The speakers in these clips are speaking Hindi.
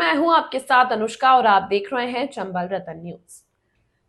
मैं हूं आपके साथ अनुष्का और आप देख रहे हैं चंबल रतन न्यूज।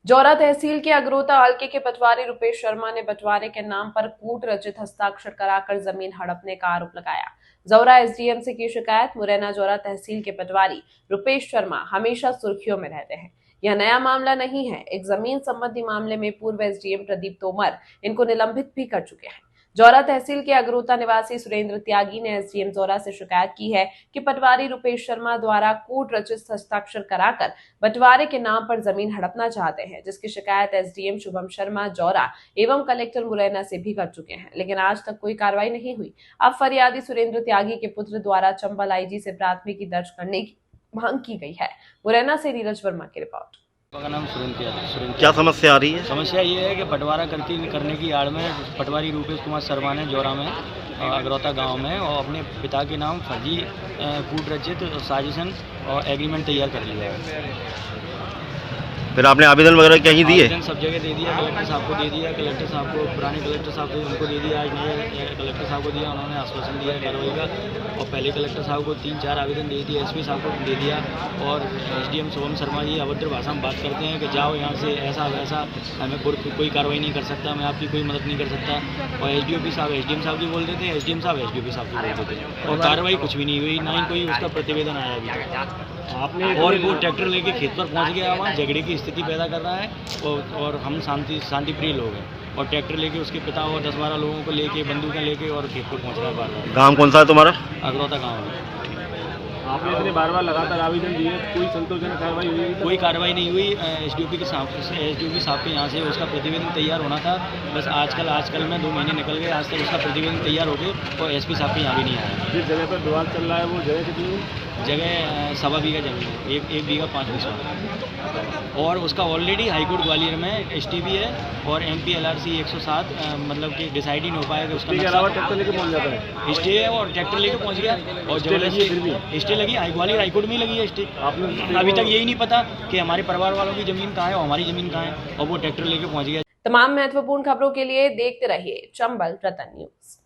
जौरा तहसील के अगरोता हल्के के पटवारी रुपेश शर्मा ने बंटवारे के नाम पर कूट रचित हस्ताक्षर कराकर जमीन हड़पने का आरोप लगाया। जौरा एसडीएम से की शिकायत। मुरैना जौरा तहसील के पटवारी रुपेश शर्मा हमेशा सुर्खियों में रहते हैं। यह नया मामला नहीं है। एक जमीन संबंधी मामले में पूर्व एसडीएम प्रदीप तोमर इनको निलंबित भी कर चुके हैं। जौरा तहसील के अगरोता निवासी सुरेंद्र त्यागी ने एसडीएम जौरा से शिकायत की है कि पटवारी रुपेश शर्मा द्वारा कूट रचित हस्ताक्षर कराकर बंटवारे के नाम पर जमीन हड़पना चाहते हैं, जिसकी शिकायत एसडीएम शुभम शर्मा जौरा एवं कलेक्टर मुरैना से भी कर चुके हैं, लेकिन आज तक कोई कार्रवाई नहीं हुई। अब फरियादी सुरेंद्र त्यागी के पुत्र द्वारा चंबल आईजी से प्राथमिकी दर्ज करने की मांग की गई है। मुरैना से नीरज वर्मा की रिपोर्ट। का नाम सुरेंद्र। क्या समस्या आ रही है? समस्या ये है कि बंटवारा करने की आड़ में पटवारी रुपेश कुमार शर्मा ने जौरा में अगरौता गांव में और अपने पिता के नाम फर्जी कूट रचित साजिशन और एग्रीमेंट तैयार कर लिया है। फिर आपने आवेदन वगैरह कहीं दिए? आवेदन सब जगह दे दिया, कलेक्टर साहब को दे दिया, कलेक्टर साहब को, पुराने कलेक्टर साहब थे उनको दे दिया, आज नए कलेक्टर साहब को दिया, उन्होंने आश्वासन दिया कार्रवाई का। और पहले कलेक्टर साहब को 3-4 आवेदन दे दिए, एसपी साहब को दे दिया। और एसडीएम शुभम शर्मा जी अभद्र भाषा में बात करते हैं कि जाओ यहाँ से, ऐसा वैसा, हमें कोई कार्रवाई नहीं कर सकता, मैं आपकी कोई मदद नहीं कर सकता। और एसडीओपी साहब एसडीएम साहब की बोल देते हैं, एसडीएम साहब एसडीओपी साहब की बोल देते हैं, और कार्रवाई कुछ भी नहीं हुई, ना ही कोई उसका प्रतिवेदन आया अभी आपने। और वो ट्रैक्टर लेके खेत पर पहुंच गया, वहाँ झगड़े की स्थिति पैदा कर रहा है। और हम शांति प्रिय लोग हैं, और ट्रैक्टर लेके उसके पिता और 10-12 लोगों को लेके, बंदूकें लेके और खेत पर पहुंच रहा है बार-बार। गाँव कौन सा है तुम्हारा? अगरौता गाँव है। आपने इतने बार लगातार आवेदन दिए, कोई संतोषजनक कार्रवाई हुई? कोई कार्रवाई नहीं हुई। एसडीओपी साहब के यहाँ से उसका प्रतिवेदन तैयार होना था, बस आजकल में 2 महीने निकल गए, आज तक उसका प्रतिवेदन तैयार हो गए और एसपी साहब के यहाँ भी नहीं आया। जिस जगह पर विवाद चल रहा है वो जगह कितनी है? जगह 1.25 बीघा जमीन है, 1 बीघा 5 बिस्वा, और उसका ऑलरेडी हाईकोर्ट ग्वालियर में एसटीबी है और एमपीएलआरसी 107 मतलब कि डिसाइड ही नहीं हो पाया कि उसका अलावा ट्रैक्टर लेके पहुंच जाता है। स्टे है और ट्रैक्टर लेके पहुंच गया, और जबरदस्ती स्टे लगी, ग्वालियर हाईकोर्ट में ही लगी है स्टे। आपने अभी तक यही नहीं पता कि हमारे परिवार वालों की ज़मीन कहाँ है और हमारी ज़मीन कहाँ है, और वो ट्रैक्टर लेके पहुँच गया। तमाम महत्वपूर्ण खबरों के लिए देखते रहिए चंबल रतन न्यूज।